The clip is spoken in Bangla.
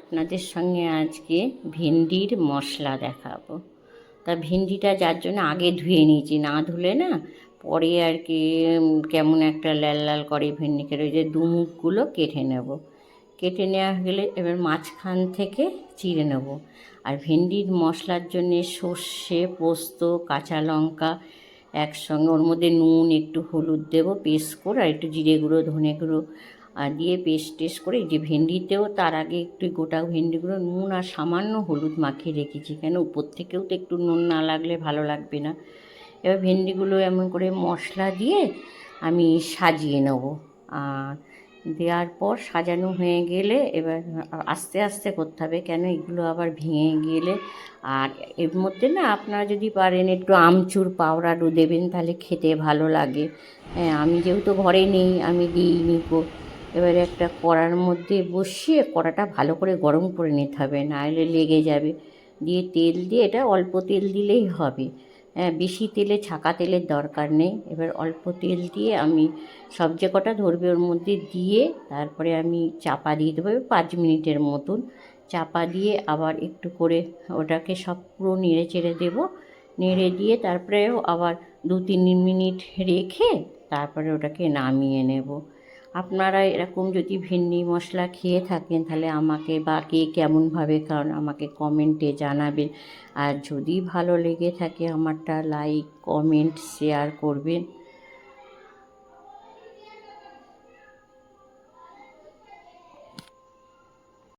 আপনাদের সঙ্গে আজকে ভেন্ডির মশলা দেখাবো। তা ভেন্ডিটা যার জন্য আগে ধুয়ে নিয়েছি, না ধুলে না পরে আর কি কেমন একটা লাল লাল করে ভেন্ডি খেলে। ওই যে দুমুখগুলো কেটে নেব, কেটে নেওয়া গেলে এবার মাঝখান থেকে চিড়ে নেব। আর ভেন্ডির মশলার জন্যে সর্ষে, পোস্ত, কাঁচা লঙ্কা একসঙ্গে, ওর মধ্যে নুন, একটু হলুদ দেবো পেস্ট করে, আর একটু জিরে গুঁড়ো, ধনে গুঁড়ো আর দিয়ে টেস্ট করে। এই যে ভেন্ডিতেও তার আগে একটু গোটা ভেন্ডিগুলো নুন আর সামান্য হলুদ মাখিয়ে রেখেছি, কেন উপর থেকেও তো একটু নুন না লাগলে ভালো লাগবে না। এবার ভেন্ডিগুলো এমন করে মশলা দিয়ে আমি সাজিয়ে নেব। আর দেওয়ার পর সাজানো হয়ে গেলে এবার আস্তে আস্তে করতে হবে, কেন এগুলো আবার ভেঙে গেলে। আর এর মধ্যে না আপনারা যদি পারেন একটু আমচুর পাউডারও দেবেন, তাহলে খেতে ভালো লাগে। হ্যাঁ, আমি যেহেতু ঘরে নেই আমি দিইনি গো। এবারে একটা কড়ার মধ্যে বসিয়ে কড়াটা ভালো করে গরম করে নিতে হবে, নাহলে লেগে যাবে। দিয়ে তেল দিয়ে, এটা অল্প তেল দিলেই হবে। হ্যাঁ, বেশি তেলে, ছাকা তেলের দরকার নেই। এবার অল্প তেল দিয়ে আমি সব যে কটা ধরবে ওর মধ্যে দিয়ে তারপরে আমি চাপা দিয়ে দেবো 5 মিনিটের মতন। চাপা দিয়ে আবার একটু করে ওটাকে সব পুরো নেড়ে চেড়ে দেবো। নেড়ে দিয়ে তারপরেও আবার 2-3 মিনিট রেখে তারপরে ওটাকে নামিয়ে নেব। আপনারা এরকম যদি ভেন্ডি মশলা খেয়ে থাকেন তাহলে আমাকে, বা কে কেমনভাবে খান আমাকে কমেন্টে জানাবেন। আর যদি ভালো লেগে থাকে আমারটা লাইক, কমেন্ট, শেয়ার করবেন।